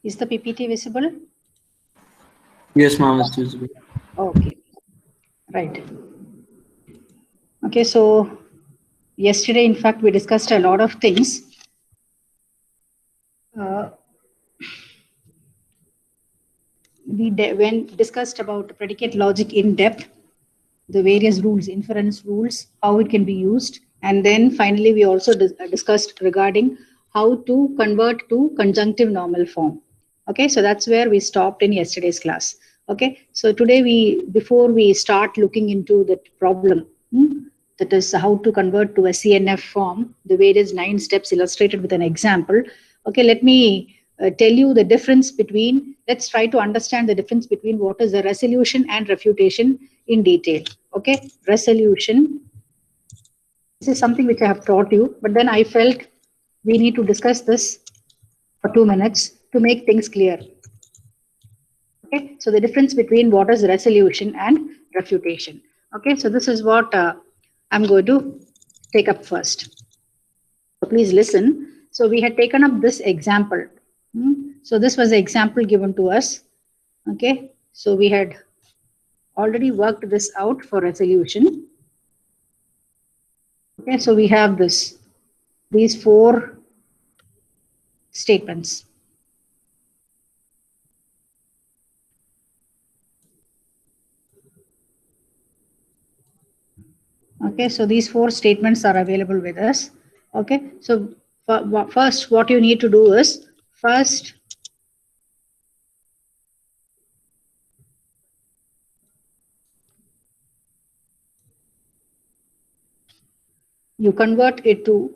Is the PPT visible? Yes, ma'am, it's visible. Okay, right. Okay, so yesterday, in fact, we discussed a lot of things. When discussed about predicate logic in depth, the various rules, inference rules, how it can be used, and then finally we also discussed regarding how to convert to conjunctive normal form. Okay, so that's where we stopped in yesterday's class. Okay, so today before we start looking into that problem, that is how to convert to a CNF form, the various 9 steps illustrated with an example. Okay, let me tell you the difference between, let's try to understand the difference between what is a resolution and refutation in detail. Okay, resolution. This is something which I have taught you, but then I felt we need to discuss this for 2 minutes to make things clear. Okay, so the difference between what is resolution and refutation. Okay, so this is what I'm going to take up first. So please listen. So we had taken up this example. So this was the example given to us. Okay, so we had already worked this out for resolution. Okay, so we have these 4 statements. Okay, so these 4 statements are available with us. Okay, so first what you need to do is, first you convert it to,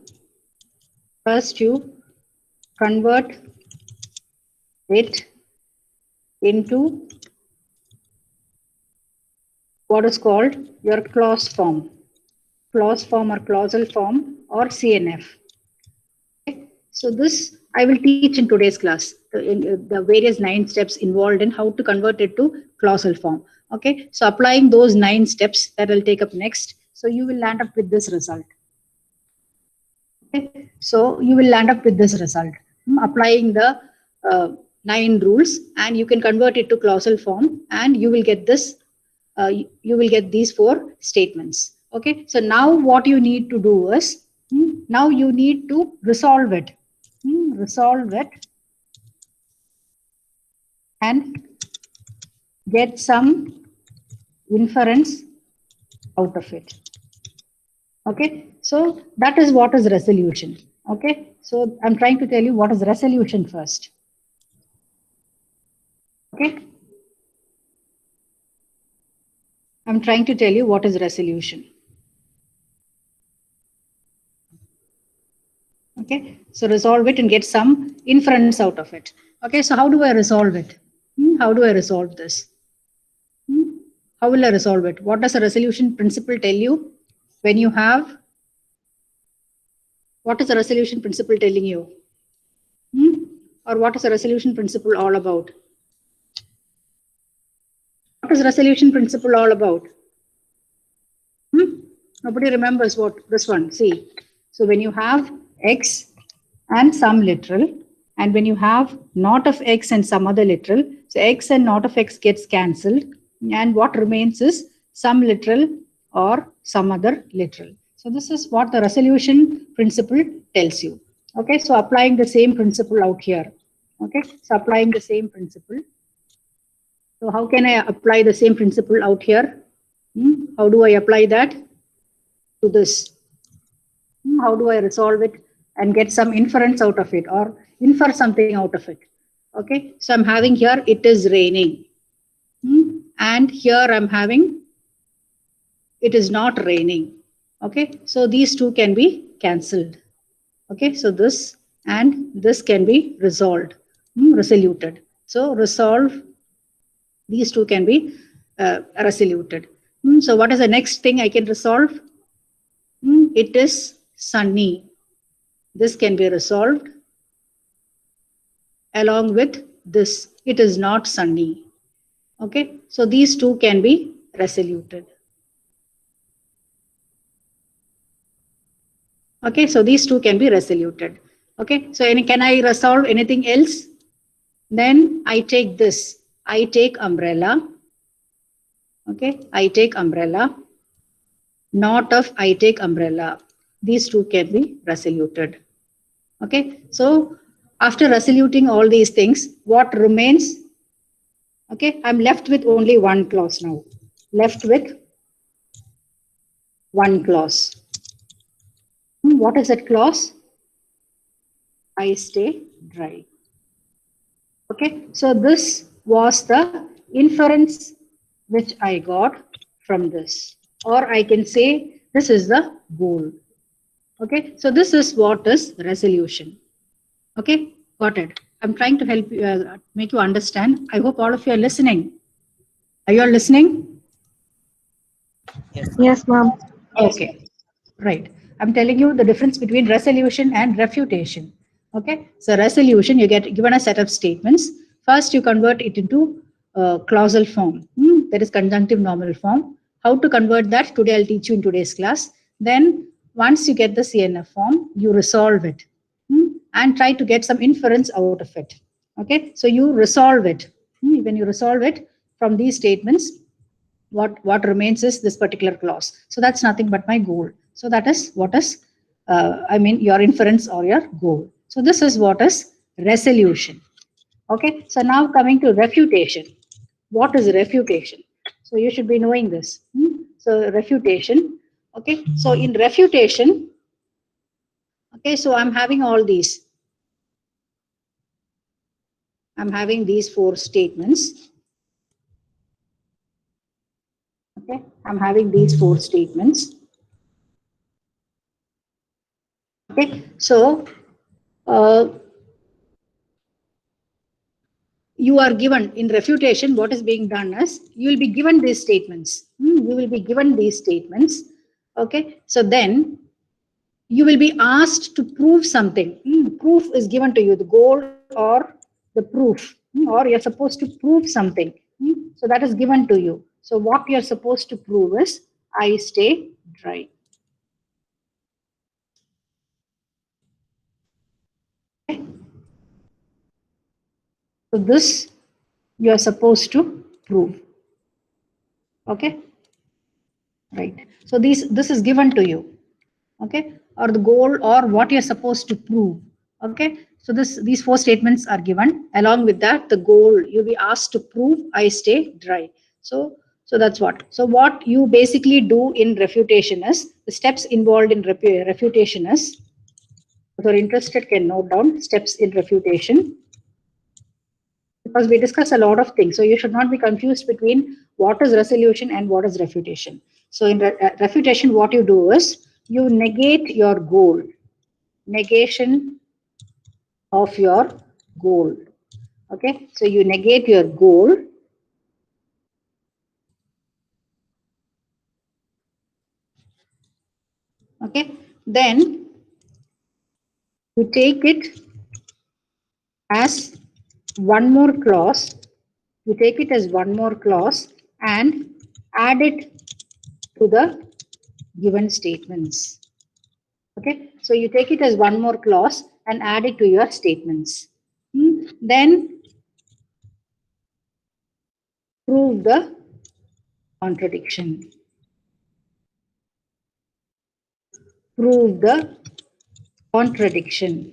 first you convert it into what is called your clause form or clausal form or CNF. Okay. So this I will teach in today's class, the various 9 steps involved in how to convert it to clausal form. Okay, so applying those 9 steps that I'll take up next, so you will land up with this result. Okay, so you will land up with this result, applying the 9 rules, and you can convert it to clausal form, and you will get this. You will get these 4 statements. Okay, so now what you need to do is, now you need to resolve it. Resolve it and get some inference out of it. Okay, so that is what is resolution. Okay, so I'm trying to tell you what is resolution first. Okay, I'm trying to tell you what is resolution. Okay, so resolve it and get some inference out of it. Okay, so how do I resolve it? How do I resolve this? How will I resolve it? What does a resolution principle tell you? When you have, what is a resolution principle telling you? Or what is a resolution principle all about? What is resolution principle all about? Nobody remembers what this one. See, so when you have x and some literal, and when you have not of x and some other literal, so x and not of x gets cancelled, and what remains is some literal or some other literal. So this is what the resolution principle tells you. Okay, so applying the same principle out here. Okay, so applying the same principle. So how can I apply the same principle out here? How do I apply that to this? How do I resolve it and get some inference out of it, or infer something out of it? Okay, so I'm having here it is raining, and here I'm having it is not raining. Okay, so these 2 can be cancelled. Okay, so this and this can be resolved, resoluted. So resolve, these 2 can be resoluted. So what is the next thing I can resolve? It is sunny. This can be resolved. along with this, it is not sunny. Okay, so these two can be resoluted. Okay, so these two can be resoluted. Okay, so can I resolve anything else? Then I take this. I take umbrella. Okay, I take umbrella. Not of I take umbrella. These two can be resoluted. Okay, so after resoluting all these things, what remains? Okay, I'm left with only one clause now. Left with one clause. What is that clause? I stay dry. Okay, so this was the inference which I got from this, or I can say this is the goal. Okay, so this is what is resolution. Okay, got it. I'm trying to help you, make you understand. I hope all of you are listening. Are you all listening? Yes, ma'am. Okay, right. I'm telling you the difference between resolution and refutation. Okay, so resolution, you get given a set of statements. First, you convert it into clausal form, that is conjunctive normal form. How to convert that? Today, I'll teach you in today's class. Then, once you get the CNF form, you resolve it and try to get some inference out of it. Okay, so you resolve it. When you resolve it from these statements, what remains is this particular clause. So that's nothing but my goal. So that is what is, I mean, your inference or your goal. So this is what is resolution. Okay, so now coming to refutation. What is refutation? So you should be knowing this. So refutation. Okay, so in refutation, okay, so I'm having all these. I'm having these four statements. Okay, I'm having these four statements. Okay, so you are given in refutation, what is being done is you will be given these statements. You will be given these statements. Okay, so then you will be asked to prove something. Proof is given to you, the goal or the proof, or you're supposed to prove something. So that is given to you. So what you're supposed to prove is I stay dry. Okay. So this you are supposed to prove. Okay, right. So this is given to you. Okay, or the goal or what you're supposed to prove. Okay, so these four statements are given. Along with that, the goal, you'll be asked to prove I stay dry. So that's what. So what you basically do in refutation is, the steps involved in refutation is, if you're interested, can note down steps in refutation, because we discuss a lot of things. So you should not be confused between what is resolution and what is refutation. So in refutation, what you do is you negate your goal. Negation of your goal. Okay, so you negate your goal. Okay, then you take it as one more clause. You take it as one more clause and add it to the given statements. Okay, so you take it as one more clause and add it to your statements. Then prove the contradiction. Prove the contradiction.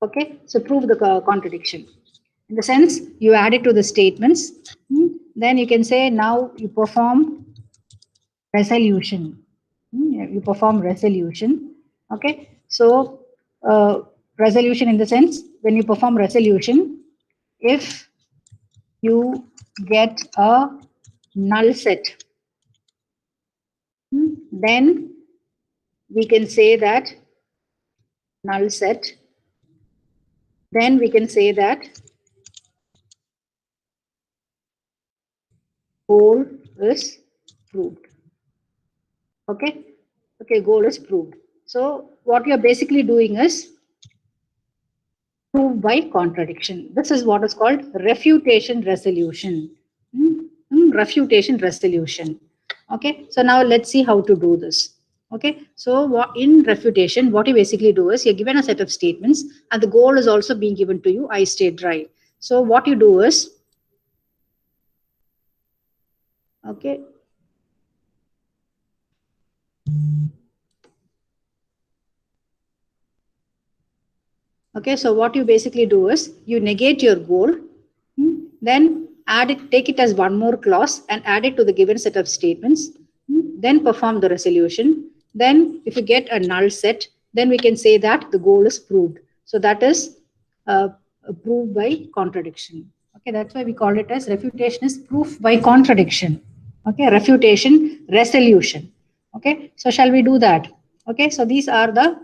Okay, so prove the contradiction. In the sense, you add it to the statements. Then you can say now you perform resolution. You perform resolution. Okay, so resolution in the sense, when you perform resolution, if you get a null set, then we can say that null set, then we can say that goal is proved. Okay, okay, goal is proved. So what you're basically doing is prove by contradiction. This is what is called refutation resolution. Refutation resolution. Okay, so now let's see how to do this. Okay, so in refutation, what you basically do is you're given a set of statements and the goal is also being given to you, I stayed dry. So what you do is, okay, okay, so what you basically do is you negate your goal, then add it, take it as one more clause and add it to the given set of statements, then perform the resolution. Then if you get a null set, then we can say that the goal is proved. So that is proved by contradiction. Okay, that's why we call it as refutation is proof by contradiction. Okay, refutation resolution. Okay, so shall we do that? Okay, so these are the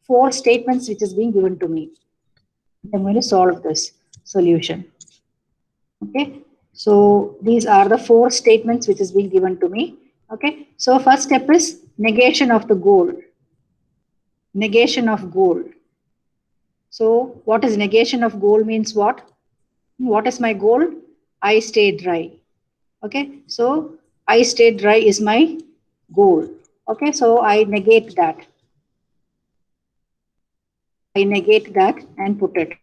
4 statements which is being given to me. I'm going to solve this solution. Okay, so these are the 4 statements which is being given to me. Okay, so first step is negation of the goal. Negation of goal. So what is negation of goal means what? What is my goal? I stay dry. Okay, so I stay dry is my goal. Okay, so I negate that. I negate that and put it.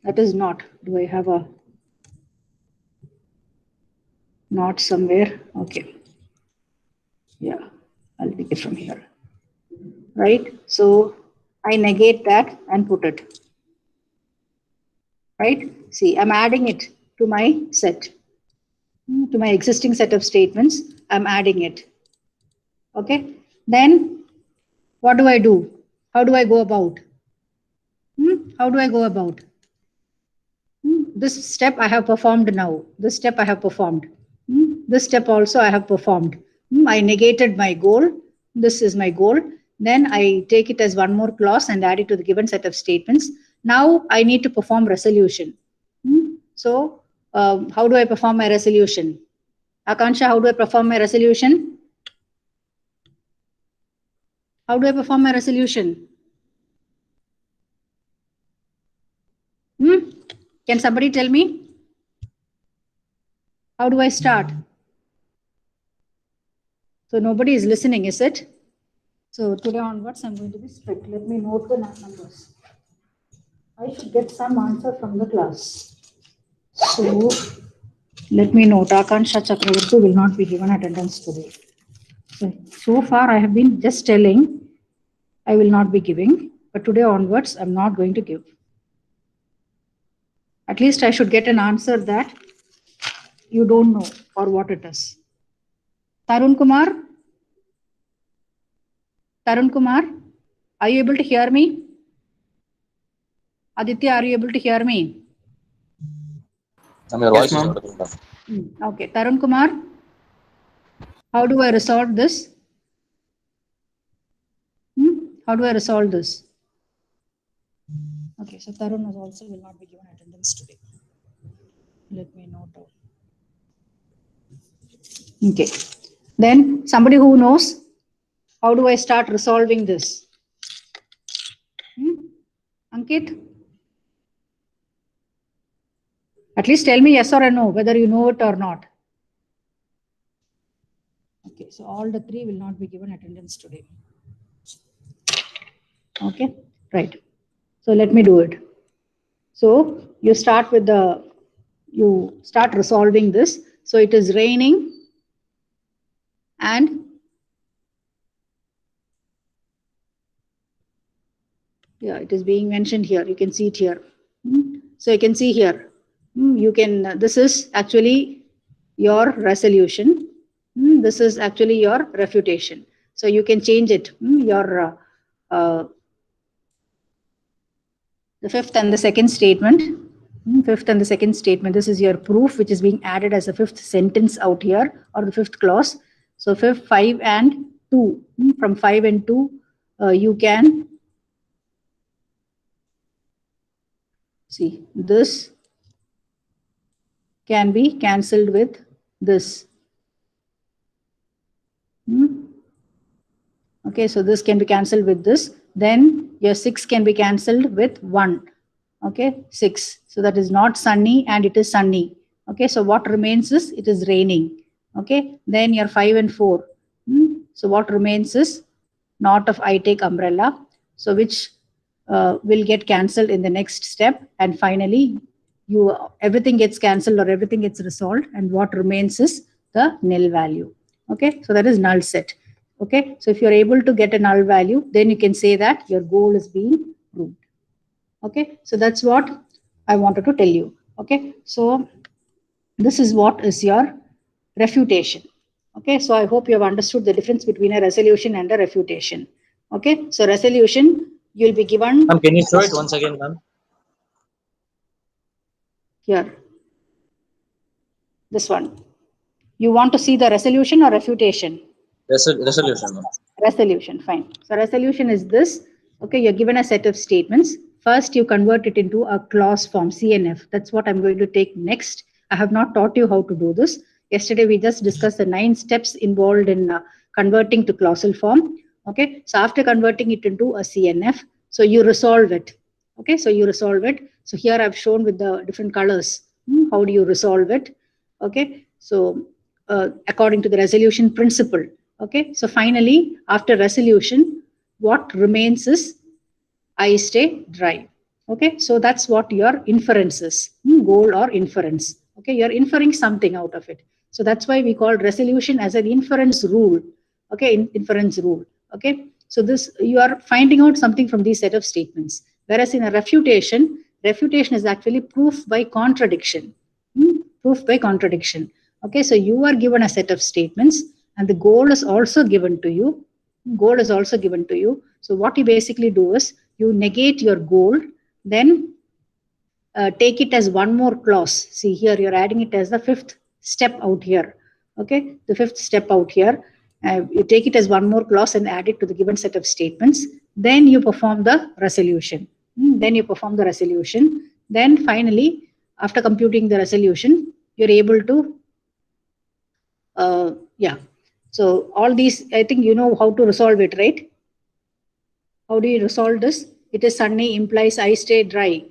That is not. Do I have a not somewhere? Okay. Yeah, I'll take it from here. Right? So I negate that and put it. Right? See, I'm adding it to my set, to my existing set of statements. I'm adding it. Okay. Then what do I do? How do I go about? How do I go about? This step I have performed now. This step I have performed. This step also I have performed. I negated my goal. This is my goal. Then I take it as one more clause and add it to the given set of statements. Now I need to perform resolution. So how do I perform my resolution? Akansha, how do I perform my resolution? How do I perform my resolution? Can somebody tell me? How do I start? So nobody is listening, is it? So today onwards, I'm going to be strict. Let me note the numbers. I should get some answer from the class. So let me note. Akansha Chakravarti will not be given attendance today. So far, I have been just telling I will not be giving, but today onwards, I'm not going to give. At least I should get an answer that you don't know or what it is. Tarun Kumar? Tarun Kumar, are you able to hear me? Aditya, are you able to hear me? Your voice is audible. Okay, Tarun Kumar, how do I resolve this? How do I resolve this? Okay, so Tarun also will not be given attendance today. Let me note down. Okay, then somebody who knows, how do I start resolving this? Ankit? At least tell me yes or no, whether you know it or not. Okay, so all the 3 will not be given attendance today. Okay, right. So let me do it. So you start with you start resolving this. So it is raining and yeah, it is being mentioned here. You can see it here. So you can see here. You can, this is actually your resolution. This is actually your refutation. So you can change it. The 5th and the 2nd statement. 5th and the 2nd statement. This is your proof, which is being added as a 5th sentence out here, or the 5th clause. So 5 and 2. From 5 and 2, you can see this can be cancelled with this. Okay, so this can be cancelled with this. Then your 6 can be cancelled with 1. Okay, 6. So that is not sunny and it is sunny. Okay, so what remains is it is raining. Okay, then your 5 and 4. So what remains is not of I take umbrella. So which will get cancelled in the next step, and finally you everything gets cancelled or everything gets resolved, and what remains is the nil value. Okay, so that is null set. Okay, so if you're able to get a null value, then you can say that your goal is being proved. Okay, so that's what I wanted to tell you. Okay, so this is what is your refutation. Okay, so I hope you have understood the difference between a resolution and a refutation. Okay, so resolution, you'll be given. Ma'am, can you show it once again, ma'am? Here, this one. You want to see the resolution or refutation? Resolution, ma'am. Resolution, fine. So resolution is this. Okay, you're given a set of statements. First, you convert it into a clause form, CNF. That's what I'm going to take next. I have not taught you how to do this. Yesterday, we just discussed the 9 steps involved in converting to clausal form. Okay, so after converting it into a CNF, so you resolve it. Okay, so you resolve it. So here I've shown with the different colors. How do you resolve it? Okay, so according to the resolution principle. Okay, so finally, after resolution, what remains is I stay dry. Okay, so that's what your inference is, goal or inference. Okay, you're inferring something out of it. So that's why we call resolution as an inference rule. Okay, inference rule. Okay, so this you are finding out something from these set of statements. Whereas in a refutation, refutation is actually proof by contradiction. Proof by contradiction. Okay, so you are given a set of statements and the goal is also given to you. Goal is also given to you. So what you basically do is you negate your goal, then take it as one more clause. See here, you're adding it as the 5th step out here. Okay, the 5th step out here. You take it as one more clause and add it to the given set of statements. Then you perform the resolution. Then you perform the resolution. Then finally, after computing the resolution, you're able to, yeah. So all these, I think you know how to resolve it, right? How do you resolve this? It is sunny implies I stay dry.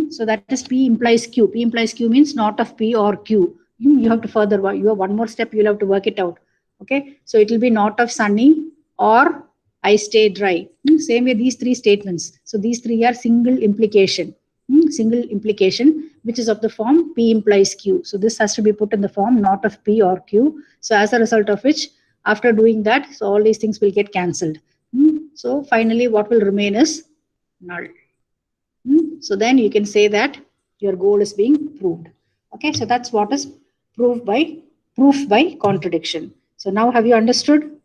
So that is P implies Q. P implies Q means not of P or Q. You have to further, you have one more step, you'll have to work it out. Okay, so it will be not of sunny or I stay dry. Same way these 3 statements. So these 3 are single implication. Single implication, which is of the form P implies Q. So this has to be put in the form not of P or Q. So as a result of which, after doing that, so all these things will get cancelled. So finally, what will remain is null. So then you can say that your goal is being proved. Okay, so that's what is proof by contradiction. So now have you understood?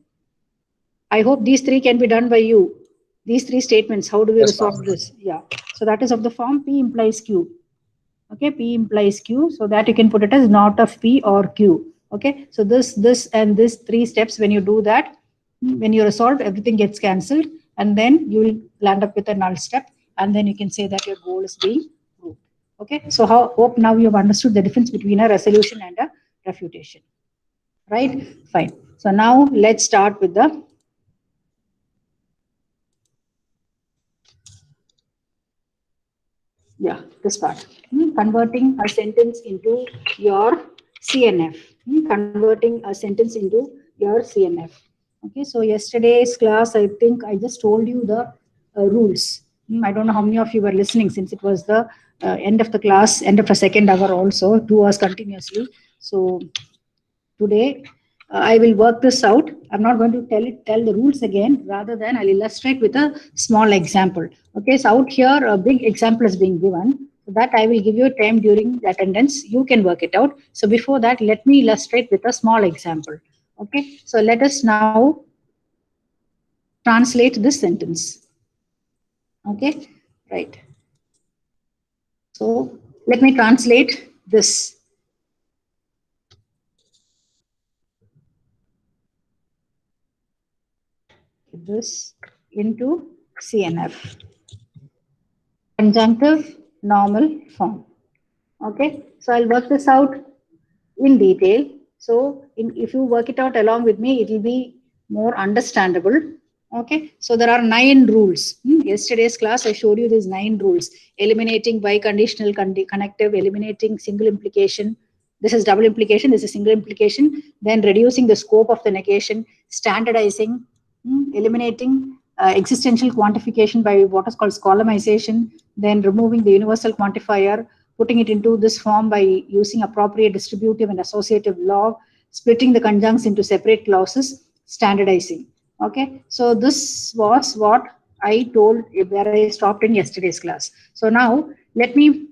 I hope these 3 can be done by you. These 3 statements, how do we resolve this? Yeah. So that is of the form P implies Q. Okay, P implies Q, so that you can put it as not of P or Q. Okay, so this and this 3 steps, when you do that, when you resolve, everything gets cancelled, and then you will land up with a null step, and then you can say that your goal is being proved. Okay, so hope now you have understood the difference between a resolution and a refutation. Right? Fine. So now let's start with the this part. Converting a sentence into your CNF. Converting a sentence into your CNF. Okay, so yesterday's class, I think I just told you the rules. I don't know how many of you were listening, since it was the end of the class, end of the second hour also, 2 hours continuously. So today, I will work this out. I'm not going to tell the rules again. Rather than I'll illustrate with a small example. Okay, so out here a big example is being given. So that I will give you time during the attendance. You can work it out. So before that, let me illustrate with a small example. Okay, so let us now translate this sentence. Okay, right. So let me translate this. This into CNF. Conjunctive normal form. Okay, so I'll work this out in detail. So if you work it out along with me, it will be more understandable. Okay, so there are 9 rules. Yesterday's class, I showed you these 9 rules: eliminating biconditional connective, eliminating single implication. This is double implication, this is single implication. Then reducing the scope of the negation, standardizing, eliminating existential quantification by what is called columnization, then removing the universal quantifier, putting it into this form by using appropriate distributive and associative log, splitting the conjuncts into separate clauses, standardizing. Okay, so this was what I told where I stopped in yesterday's class. So now let me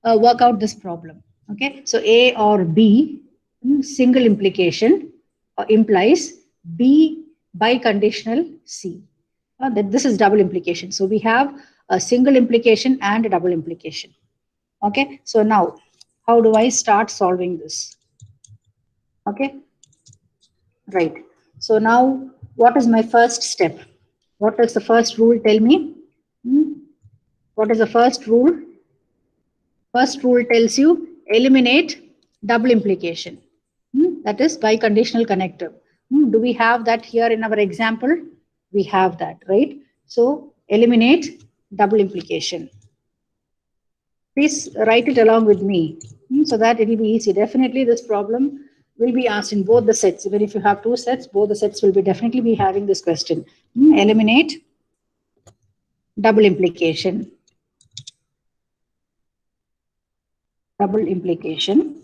work out this problem. Okay, so A or B, single implication implies B biconditional C. That this is double implication. So we have a single implication and a double implication. Okay, so now how do I start solving this? Okay, right. So now what is my first step? What does the first rule tell me? What is the first rule? First rule tells you eliminate double implication. That is biconditional connective. Do we have that here in our example? We have that, right? So eliminate double implication. Please write it along with me so that it will be easy. Definitely this problem will be asked in both the sets. Even if you have 2 sets, both the sets will be definitely be having this question. Eliminate double implication. Double implication.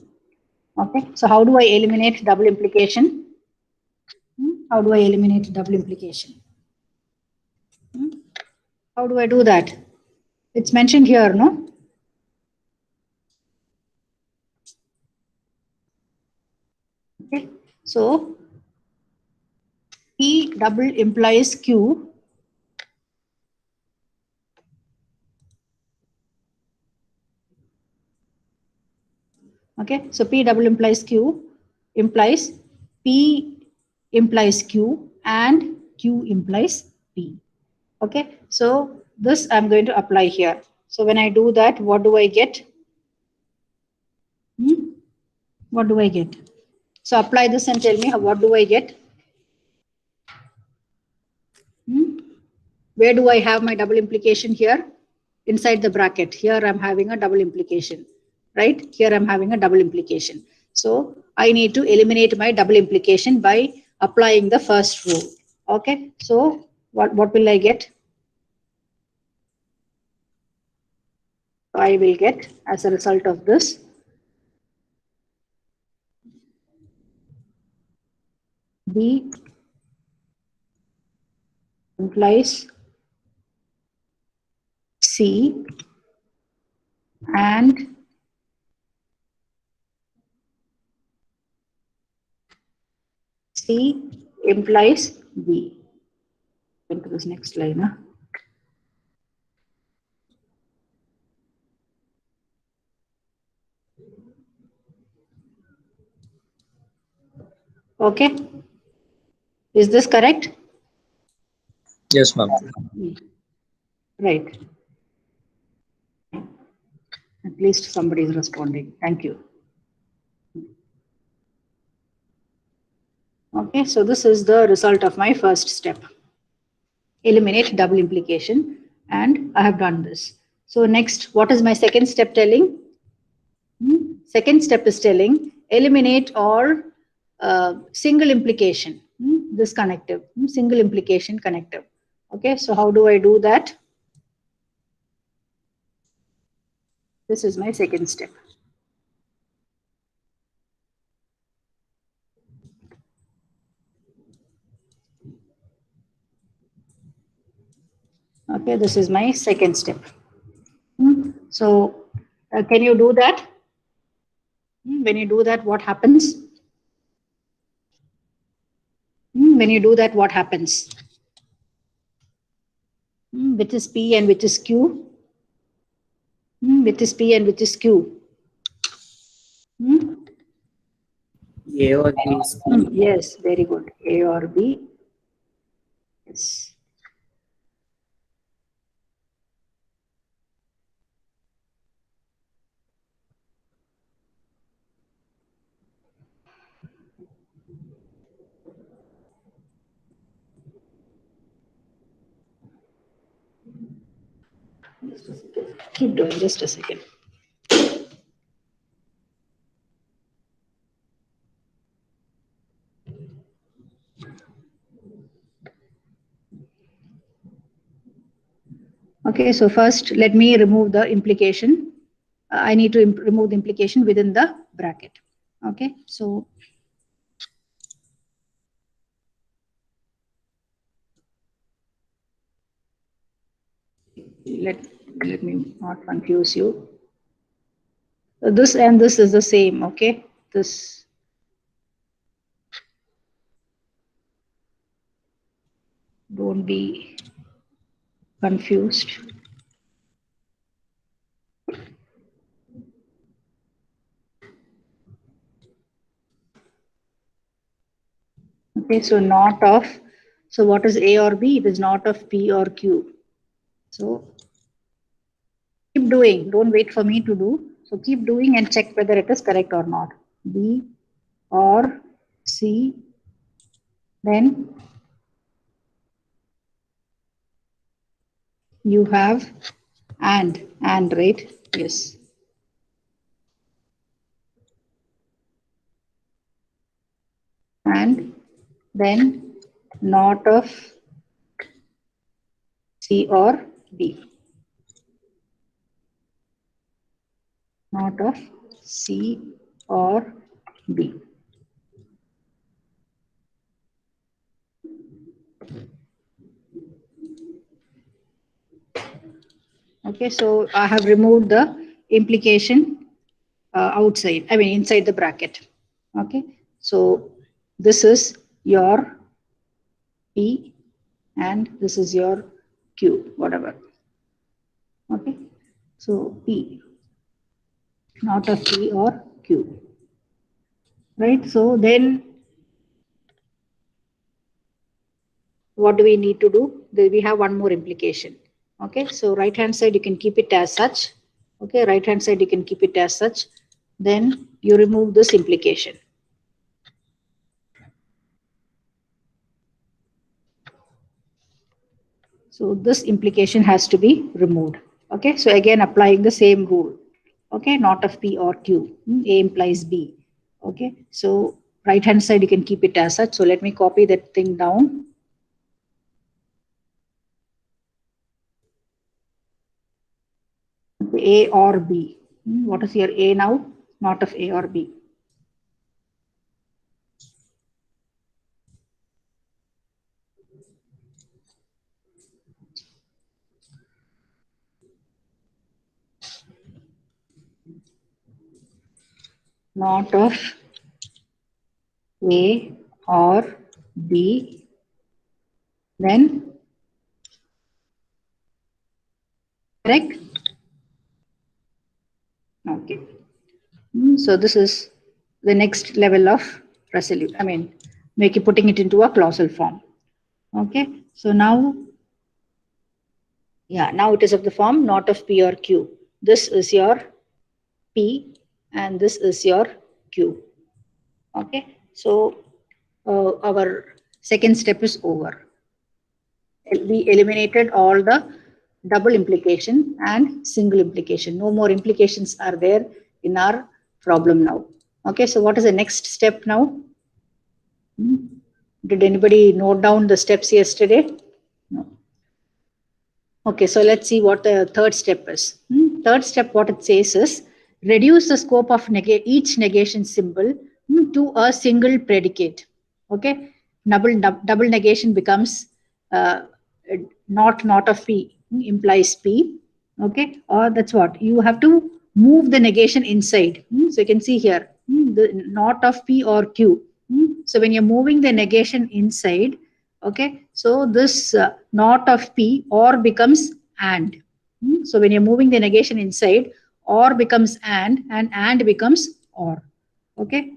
Okay, so how do I eliminate double implication? How do I eliminate double implication? How do I do that? It's mentioned here, no? Okay, so P double implies Q. Okay, so P double implies Q implies P implies Q and Q implies P. Okay, so this I'm going to apply here. So when I do that, what do I get? What do I get? So apply this and tell me what do I get? Where do I have my double implication here? Inside the bracket. Here I'm having a double implication, right? Here I'm having a double implication. So I need to eliminate my double implication by applying the first rule. Okay, so what will I get? I will get as a result of this B implies C and C implies B. Into this next line. Huh? Okay, is this correct? Yes, ma'am. Right. At least somebody is responding. Thank you. Okay, so this is the result of my first step. Eliminate double implication, and I have done this. So next, what is my second step telling? Second step is telling eliminate all single implication, this connective, single implication connective. Okay, so how do I do that? This is my second step. Okay, this is my second step. So can you do that? When you do that, what happens? When you do that, what happens? Which is P and which is Q? Which is P and which is Q? A or B is P. Yes, very good. A or B. Yes. Keep doing, just a second. Okay, so first let me remove the implication. I need to remove the implication within the bracket. Okay, so let me not confuse you. So this and this is the same. Okay, this. Don't be confused. Okay, so not of, so what is A or B? It is not of P or Q. So keep doing, don't wait for me to do. So keep doing and check whether it is correct or not. B or C, then you have and right? Yes. And then not of C or B. Not of C or B. Okay, so I have removed the implication outside, I mean inside the bracket. Okay, so this is your P and this is your Q, whatever. Okay, so P, not of P or Q. Right, so then what do we need to do? We have one more implication. Okay, so right hand side you can keep it as such. Okay, right hand side you can keep it as such. Then you remove this implication. So this implication has to be removed. Okay, so again applying the same rule. Okay, not of P or Q. A implies B. Okay, so right hand side you can keep it as such. So let me copy that thing down. A or B. What is your A now? Not of A or B. Not of A or B, then correct? Okay. So this is the next level of resolution. I mean, putting it into a clausal form. Okay. So now, yeah, now it is of the form not of P or Q. This is your P and this is your Q. Okay. So our second step is over. We eliminated all the double implication and single implication. No more implications are there in our problem now. Okay, so what is the next step now? Did anybody note down the steps yesterday? No. Okay, so let's see what the third step is. Third step, what it says is reduce the scope of each negation symbol to a single predicate. Okay, double negation becomes not of P implies P. Okay, or that's what you have to move the negation inside. So you can see here the not of P or Q. So when you're moving the negation inside, okay, so this not of P or becomes and. So when you're moving the negation inside, or becomes and becomes or. Okay,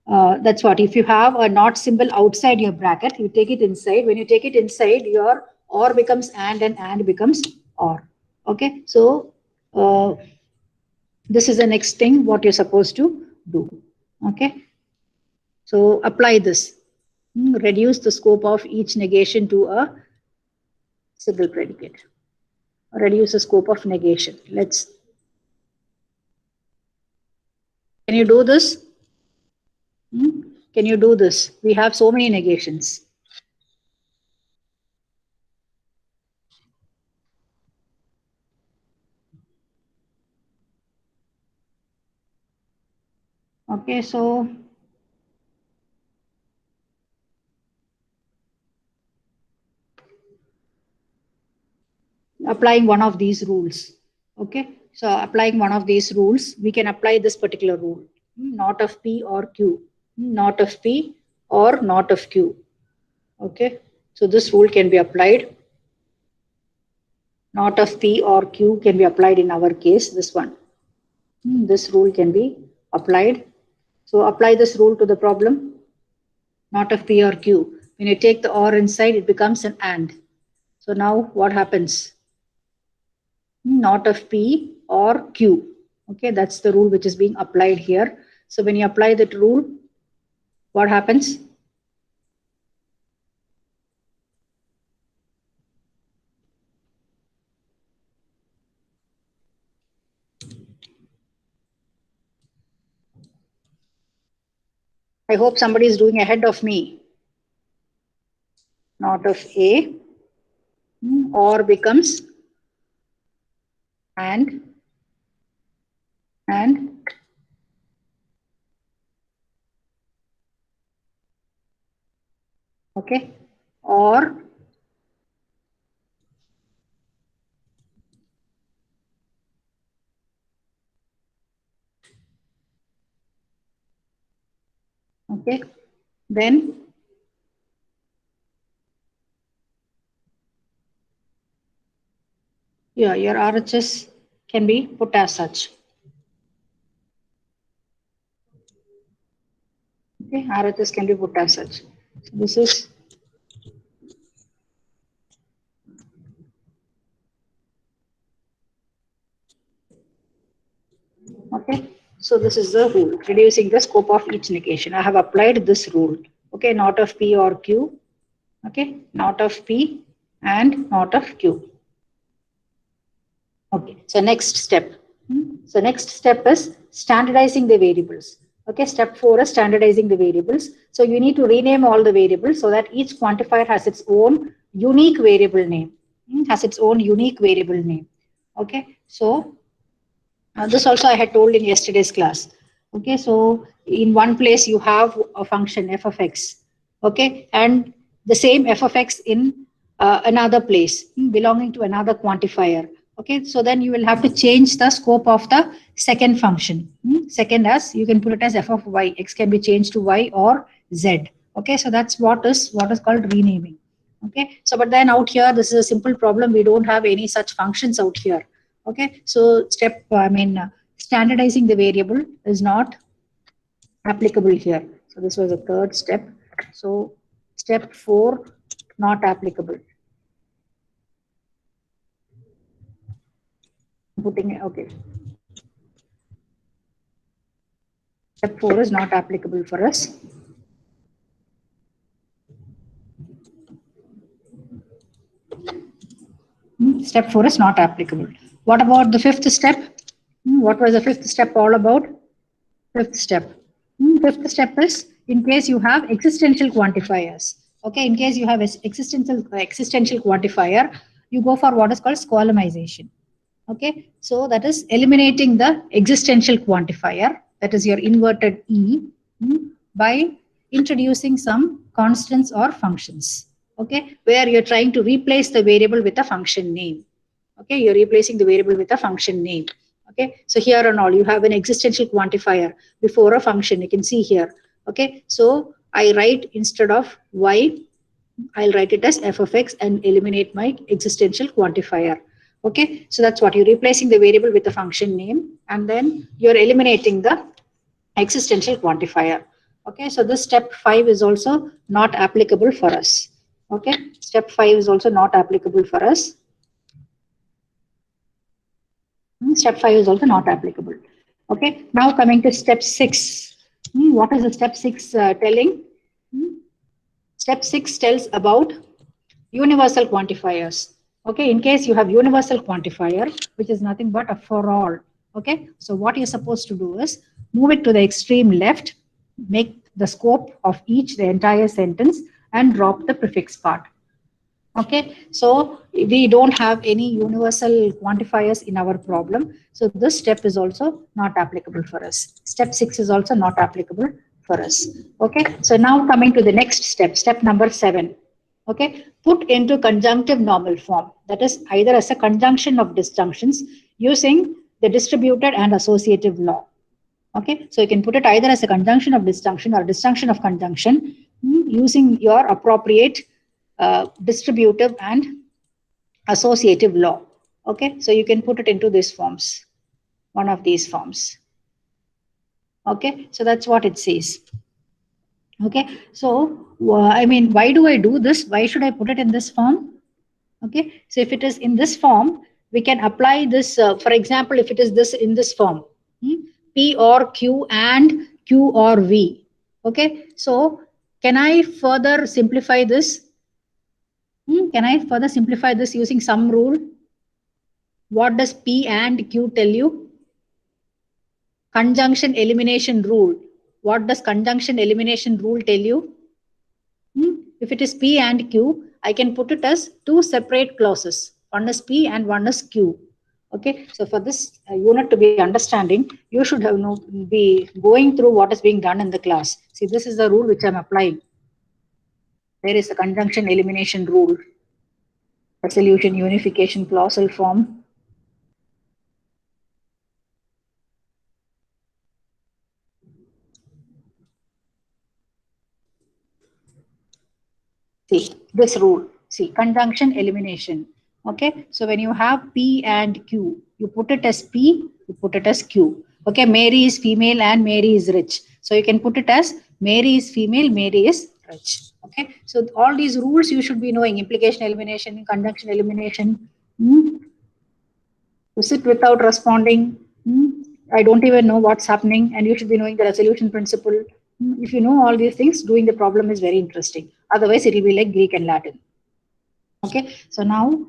that's what. If you have a not symbol outside your bracket, you take it inside. When you take it inside, your or becomes and becomes or. Okay, so this is the next thing what you're supposed to do. Okay, so apply this. Reduce the scope of each negation to a single predicate. reduce the scope of negation. Can you do this? Can you do this? We have so many negations. Okay, so applying one of these rules. Okay, so applying one of these rules, we can apply this particular rule. Not of P or Q. Not of P or not of Q. Okay, so this rule can be applied. Not of P or Q can be applied in our case, this one. This rule can be applied. So apply this rule to the problem. Not of P or Q. When you take the or inside, it becomes an and. So now what happens? Not of P or Q. Okay, that's the rule which is being applied here. So when you apply that rule, what happens? I hope somebody is doing ahead of me. Not of A, or becomes and okay, or okay, then yeah, your RHS can be put as such. Okay, RHS can be put as such. So this is okay. So this is the rule, reducing the scope of each negation. I have applied this rule. Okay, not of P or Q. Okay, not of P and not of Q. Okay, so next step. So next step is standardizing the variables. Okay, step 4 is standardizing the variables. So you need to rename all the variables so that each quantifier has its own unique variable name. Has its own unique variable name. Okay, so this also I had told in yesterday's class. Okay, so in one place you have a function f of x. Okay, and the same f of x in another place belonging to another quantifier. Okay, so then you will have to change the scope of the second function. Second, as you can put it as f of y. X can be changed to y or z. Okay, so that's what is called renaming. Okay, so but then out here this is a simple problem. We don't have any such functions out here. Okay, so standardizing the variable is not applicable here. So this was the third step. So step 4, not applicable. Okay. Step 4 is not applicable for us. Step 4 is not applicable. What about the 5th step? What was the 5th step all about? 5th step. 5th step is in case you have existential quantifiers. Okay, in case you have existential quantifier, you go for what is called squalemization. Okay, so that is eliminating the existential quantifier, that is your inverted E, by introducing some constants or functions. Okay, where you're trying to replace the variable with a function name. Okay, you're replacing the variable with a function name. Okay, so here and all you have an existential quantifier before a function. You can see here. Okay, so I write instead of y, I'll write it as f of x and eliminate my existential quantifier. Okay, so that's what you're replacing the variable with the function name, and then you're eliminating the existential quantifier. Okay, so this step 5 is also not applicable for us. Okay, step 5 is also not applicable for us. Step 5 is also not applicable. Okay, now coming to step 6. What is the step 6 telling? Step 6 tells about universal quantifiers. Okay, in case you have universal quantifier, which is nothing but a for all. Okay, so what you're supposed to do is move it to the extreme left, make the scope of each the entire sentence, and drop the prefix part. Okay, so we don't have any universal quantifiers in our problem. So this step is also not applicable for us. Step 6 is also not applicable for us. Okay, so now coming to the next step, step number 7. Okay, put into conjunctive normal form. That is either as a conjunction of disjunctions using the distributed and associative law. Okay, so you can put it either as a conjunction of disjunction or disjunction of conjunction using your appropriate distributive and associative law. Okay, so you can put it into these forms, one of these forms. Okay, so that's what it says. Okay, so I mean, why do I do this? Why should I put it in this form? Okay, so if it is in this form, we can apply this. For example, if it is this in this form, P or Q and Q or V. Okay, so can I further simplify this? Can I further simplify this using some rule? What does P and Q tell you? Conjunction elimination rule. What does conjunction elimination rule tell you? If it is P and Q, I can put it as two separate clauses. One is P and one is Q. Okay, so for this unit to be understanding, you should have be going through what is being done in the class. See, this is the rule which I'm applying. There is a conjunction elimination rule, resolution unification clausal form. See, this rule. See, conjunction elimination. Okay, so when you have P and Q, you put it as P, you put it as Q. Okay, Mary is female and Mary is rich. So you can put it as Mary is female, Mary is rich. Okay, so all these rules you should be knowing: implication elimination, conjunction elimination. To sit without responding, I don't even know what's happening, and you should be knowing the resolution principle. If you know all these things, doing the problem is very interesting. Otherwise, it will be like Greek and Latin. Okay, so now,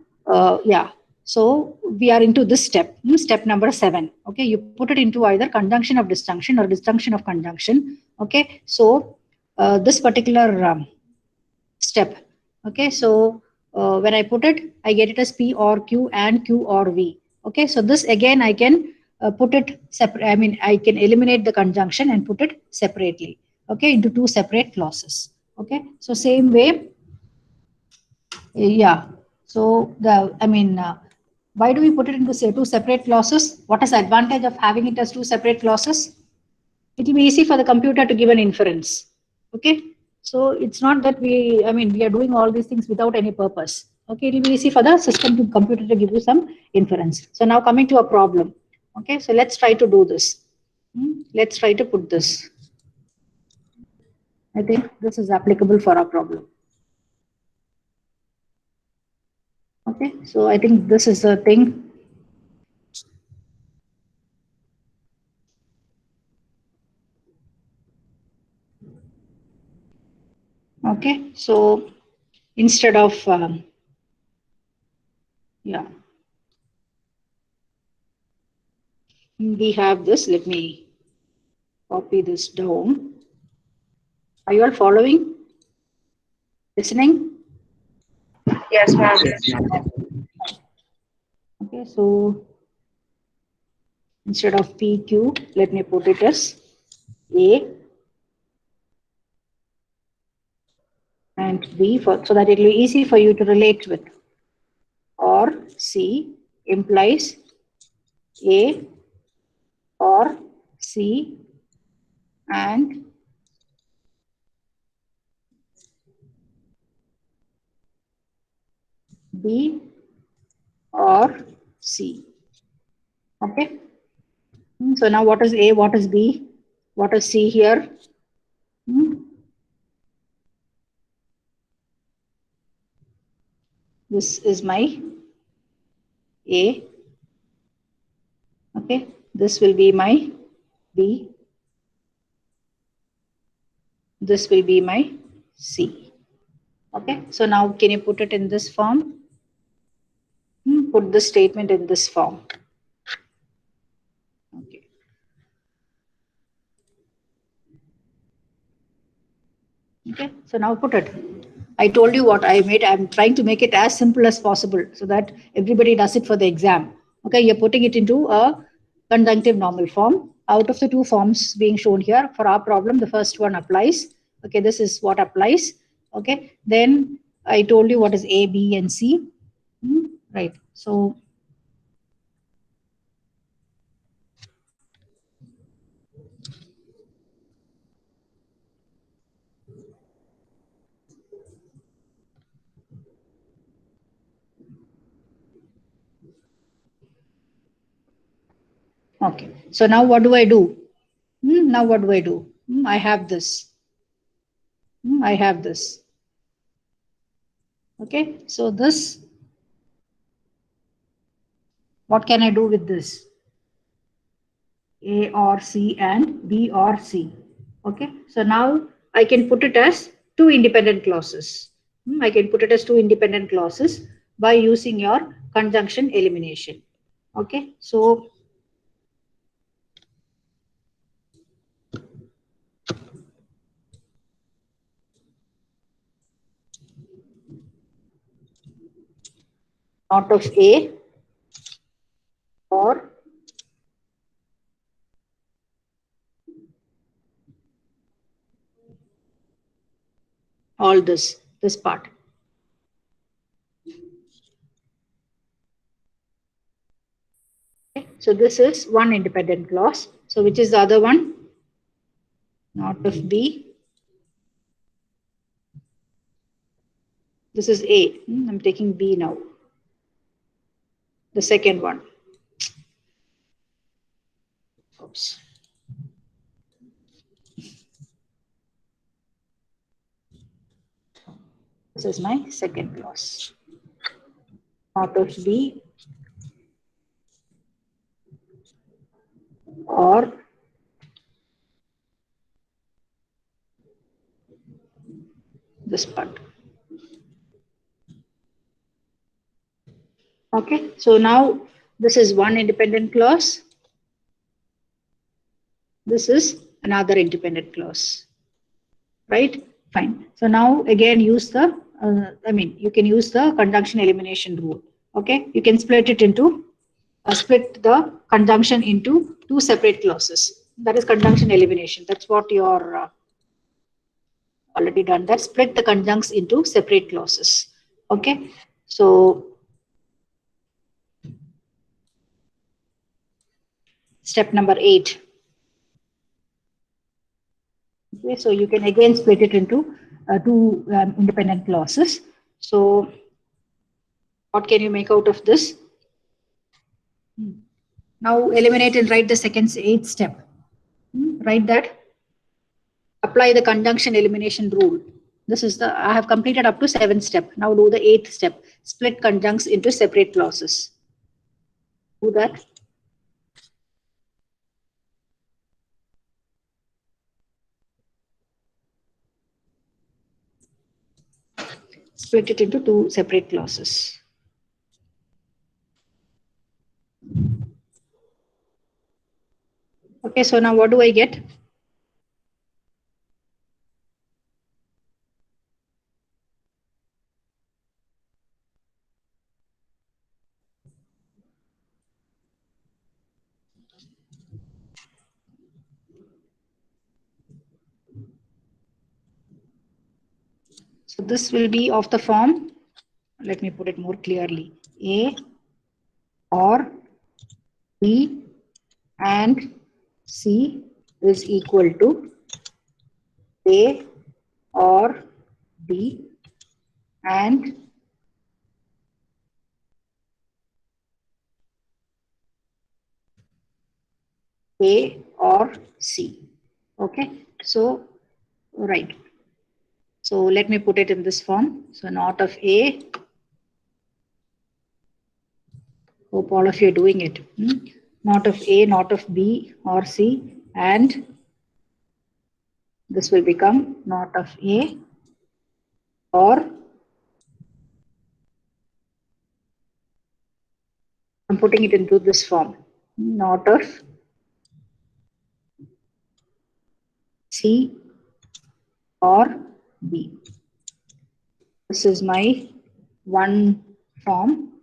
yeah, so we are into this step, step number 7. Okay, you put it into either conjunction of disjunction or disjunction of conjunction. Okay, so this particular step. Okay, so when I put it, I get it as P or Q and Q or V. Okay, so this again I can put it separate. I mean, I can eliminate the conjunction and put it separately. Okay, into two separate clauses. Okay, so same way. Yeah. So why do we put it into say two separate clauses? What is the advantage of having it as two separate clauses? It will be easy for the computer to give an inference. Okay. So it's not that we are doing all these things without any purpose. Okay. It will be easy for the computer to give you some inference. So now coming to a problem. Okay. So let's try to do this. Let's try to put this. I think this is applicable for our problem. Okay, so I think this is the thing. Okay, so instead of, we have this. Let me copy this down. Are you all following? Listening? Yes, ma'am. Okay, so instead of PQ, let me put it as A and B so that it will be easy for you to relate with. Or C implies A or C and B or C. Okay. So now what is A? What is B? What is C here? This is my A. Okay. This will be my B. This will be my C. Okay. So now can you put it in this form? put this statement in this form. Okay. Okay, so now put it. I told you what I made. I'm trying to make it as simple as possible so that everybody does it for the exam. Okay, you're putting it into a conjunctive normal form. Out of the two forms being shown here, for our problem, the first one applies. Okay, this is what applies. Okay, then I told you what is A, B, and C. Right, so okay, so now what do I do? Now what do I do? I have this. I have this. Okay, so this, what can I do with this? A or C and B or C. Okay, so now I can put it as two independent clauses. I can put it as two independent clauses by using your conjunction elimination. Okay, so out of A or all this part. Okay, so this is one independent clause. So which is the other one? Not of B. This is A. I'm taking B now. The second one. Oops. This is my second clause. Out of B or this part. Okay, so now this is one independent clause. This is another independent clause. Right? Fine. So now again use the, you can use the conjunction elimination rule. Okay, you can split it into, split the conjunction into two separate clauses. That is conjunction elimination. That's what you're already done. That split the conjuncts into separate clauses. Okay, so step number 8. Okay, so you can again split it into two independent clauses. So what can you make out of this? Now eliminate and write the second 8th step. Write that. Apply the conjunction elimination rule. This is the, I have completed up to 7th step. Now do the 8th step. Split conjuncts into separate clauses. Do that. Split it into two separate clauses. Okay, so now what do I get? So this will be of the form, let me put it more clearly, A or B and C is equal to A or B and A or C. Okay, so right. So let me put it in this form. So not of A. Hope all of you are doing it. Not of A, not of B or C, and this will become not of A or I'm putting it into this form. Not of C or B. This is my one form.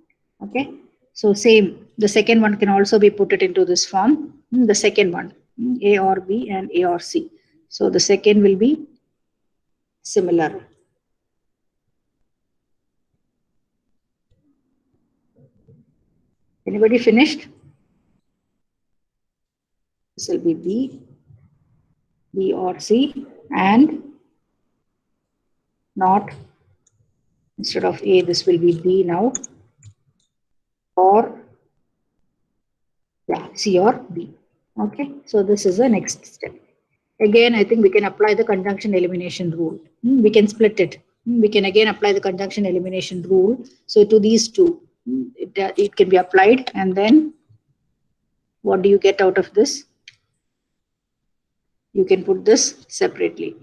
Okay. So same, the second one can also be put it into this form. The second one, A or B and A or C. So the second will be similar. Anybody finished? This will be B, B or C, and not, instead of A, this will be B now, or yeah, C or B. Okay, so this is the next step. Again, I think we can apply the conjunction elimination rule. We can split it. We can again apply the conjunction elimination rule. So to these two, it can be applied, and then what do you get out of this? You can put this separately.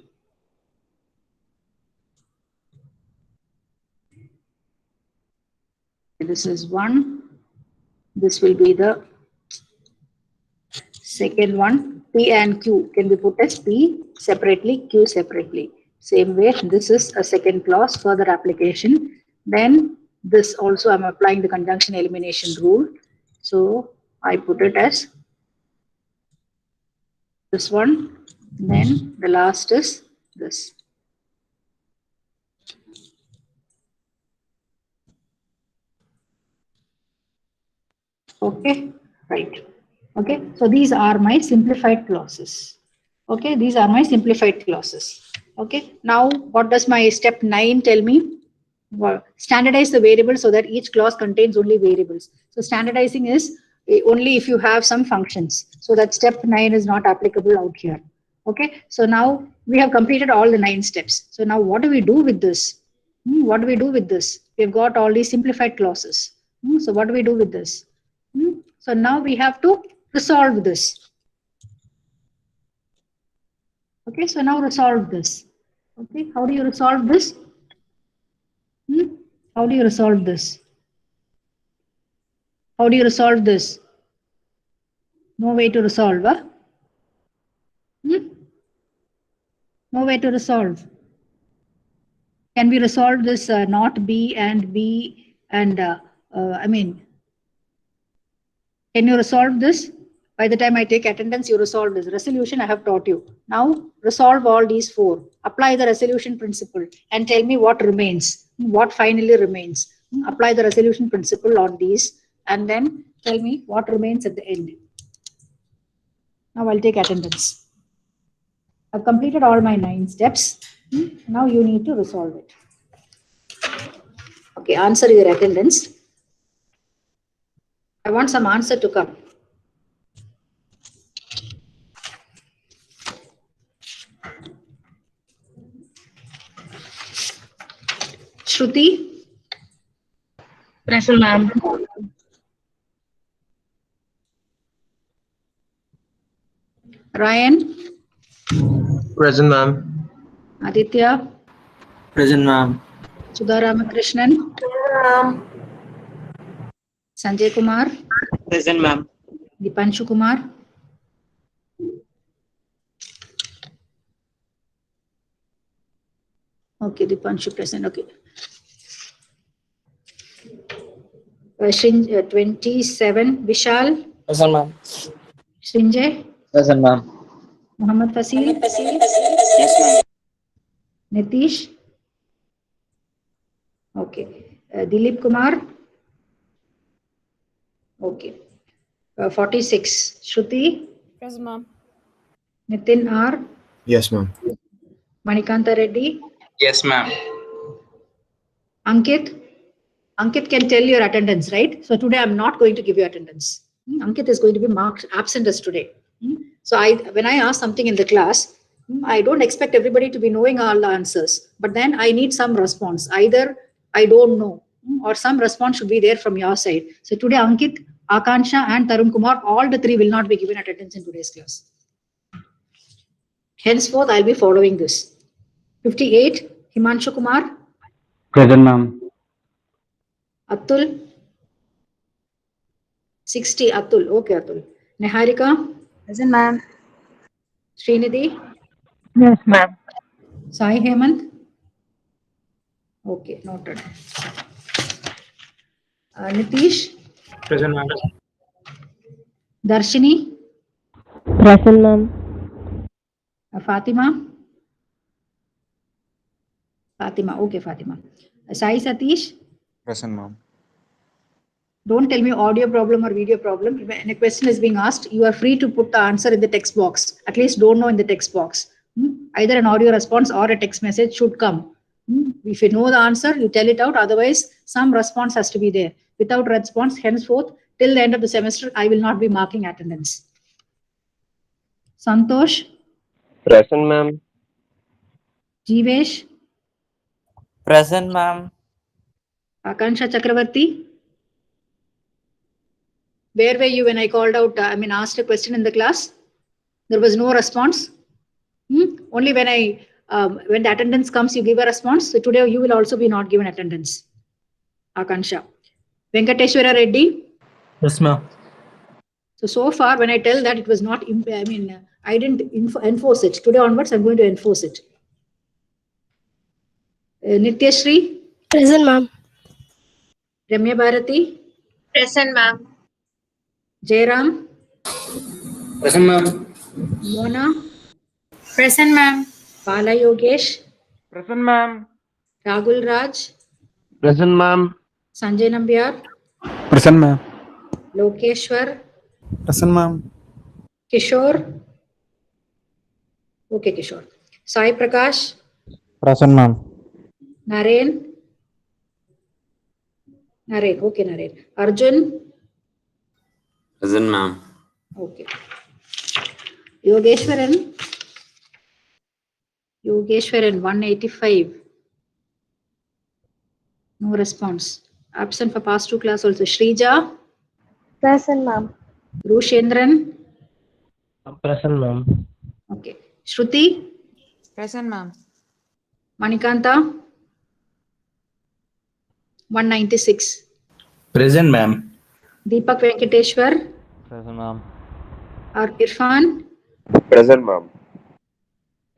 This is one. This will be the second one. P and Q can be put as P separately, Q separately. Same way, this is a second clause, further application. Then this also I'm applying the conjunction elimination rule. So I put it as this one. Then the last is this. Okay, right. Okay, so these are my simplified clauses. Okay, these are my simplified clauses. Okay, now what does my step 9 tell me? Well, standardize the variables so that each clause contains only variables. So standardizing is only if you have some functions. So that step 9 is not applicable out here. Okay, so now we have completed all the 9 steps. So now what do we do with this? What do we do with this? We've got all these simplified clauses. So what do we do with this? So now we have to resolve this. Okay, so now resolve this. Okay, how do you resolve this? How do you resolve this? How do you resolve this? No way to resolve, huh? No way to resolve. Can we resolve this not B and B and I mean, can you resolve this? By the time I take attendance, you resolve this. Resolution I have taught you. Now resolve all these 4. Apply the resolution principle and tell me what remains. What finally remains. Apply the resolution principle on these and then tell me what remains at the end. Now I'll take attendance. I've completed all my 9 steps. Now you need to resolve it. Okay, answer your attendance. I want some answer to come. Shruti? Present, ma'am. Ryan? Present, ma'am. Aditya? Present, ma'am. Sudha Ramakrishnan? Sanjay Kumar? Present, ma'am. Dipanshu Kumar? Okay, Dipanshu present. Okay. 27. Vishal? Present, ma'am. Srinjay? Present, ma'am. Muhammad Fasil? Yes, ma'am. Nitish? Okay. Dilip Kumar? Okay. 46. Shruti? Present, ma'am. Nitin R? Yes, ma'am. Manikanta Reddy? Yes, ma'am. Ankit? Ankit can tell your attendance, right? So today I'm not going to give you attendance. Ankit is going to be marked absent as today. So when I ask something in the class, I don't expect everybody to be knowing all the answers, but then I need some response. Either I don't know or some response should be there from your side. So today Ankit, Akansha and Tarun Kumar, all the 3 will not be given attendance in today's class. Henceforth, I'll be following this. 58, Himanshu Kumar? Present, ma'am. Atul? 60, Atul. Okay, Atul. Niharika, Present, ma'am. Srinidhi, Yes, ma'am. Sai Hemant. Okay, noted. Nitish, Present, ma'am. Darshini, Present, ma'am. Fatima. Fatima, okay, Fatima. Sai Satish, Present, ma'am. don't tell me audio problem or video problem. When a question is being asked, you are free to put the answer in the text box. At least don't know in the text box. Either an audio response or a text message should come. If you know the answer, you tell it out. Otherwise, some response has to be there. Without response, henceforth, till the end of the semester, I will not be marking attendance. Santosh, Present, ma'am. Jeevesh, Present, ma'am. Akansha Chakravarti. Where were you when I called out, asked a question in the class? There was no response. Only when the attendance comes, you give a response. So today you will also be not given attendance. Akansha. Venkateshwara Reddy. Yes, ma'am. So far, when I tell that it was not, I didn't enforce it. Today onwards, I'm going to enforce it. Nityashri, Present, ma'am. Ramya Bharati, Present, ma'am. Jairam, Present, ma'am. Mona, Present, ma'am. Bala Yogesh, Present, ma'am. Ragul Raj, Present, ma'am. Sanjay Nambiar, Present, ma'am. Lokeshwar, Present, ma'am. Kishore. Okay, Kishore. Sai Prakash, Present, ma'am. Naren, okay, Naren. Arjun, Present, ma'am. okay. Yogeshwaran, 185. No response. Absent for past 2 class also. Shrija, Present, ma'am. Rushendran, Present, ma'am. okay. Shruti, Present, ma'am. Manikanta, 196. Present, ma'am. Deepak Venkateshwar, Present, ma'am. or Irfan, Present, ma'am.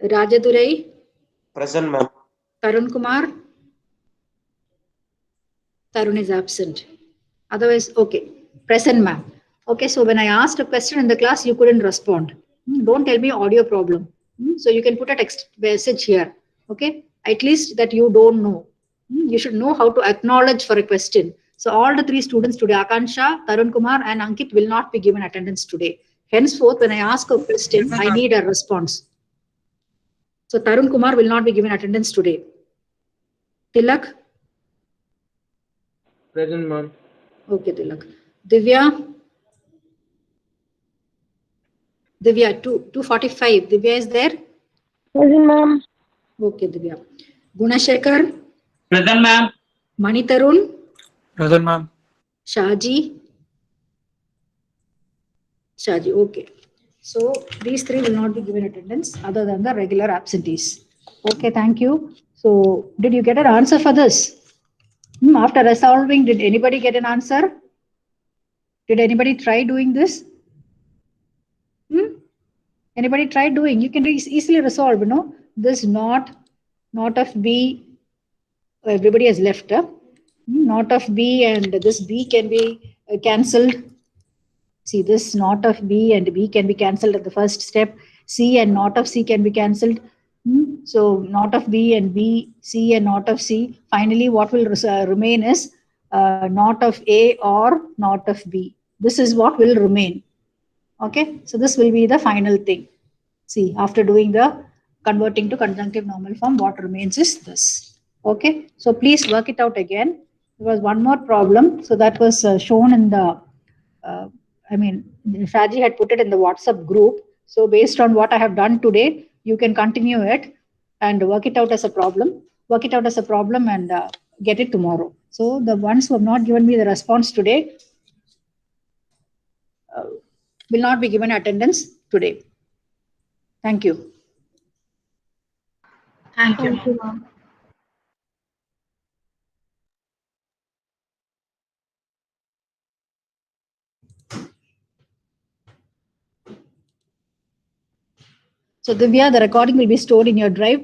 Rajadurai, Present, ma'am. Tarun Kumar. Tarun is absent. Otherwise, okay. Present, ma'am. Okay, so when I asked a question in the class, you couldn't respond. Don't tell me audio problem. So you can put a text message here. Okay, at least that you don't know. You should know how to acknowledge for a question. So all the 3 students today, Akansha, Tarun Kumar, and Ankit, will not be given attendance today. Henceforth, when I ask a question, I need a response. So Tarun Kumar will not be given attendance today. Tilak. Present, ma'am. Okay, Tilak. Divya. Divya, 245. Divya is there? Present, ma'am. Okay, Divya. Gunashekar, Present, ma'am. Manitarun, Present, ma'am. Shaji. Shaji, okay. So these 3 will not be given attendance other than the regular absentees. Okay, thank you. So did you get an answer for this? After resolving, did anybody get an answer? Did anybody try doing this? Anybody try doing? You can easily resolve, this not of B, everybody has left. Not of B and this B can be cancelled. See, this not of B and B can be cancelled at the first step. C and not of C can be cancelled. So not of B and B, C and not of C. Finally, what will remain is not of A or not of B. This is what will remain. Okay, so this will be the final thing. See, after doing the converting to conjunctive normal form, what remains is this. Okay, so please work it out again. There was one more problem. So that was shown in the, Shaji had put it in the WhatsApp group. So based on what I have done today, you can continue it and work it out as a problem. Work it out as a problem and get it tomorrow. So the ones who have not given me the response today will not be given attendance today. Thank you. Thank you, Thank you, ma'am. ma'am. So Divya, the recording will be stored in your drive.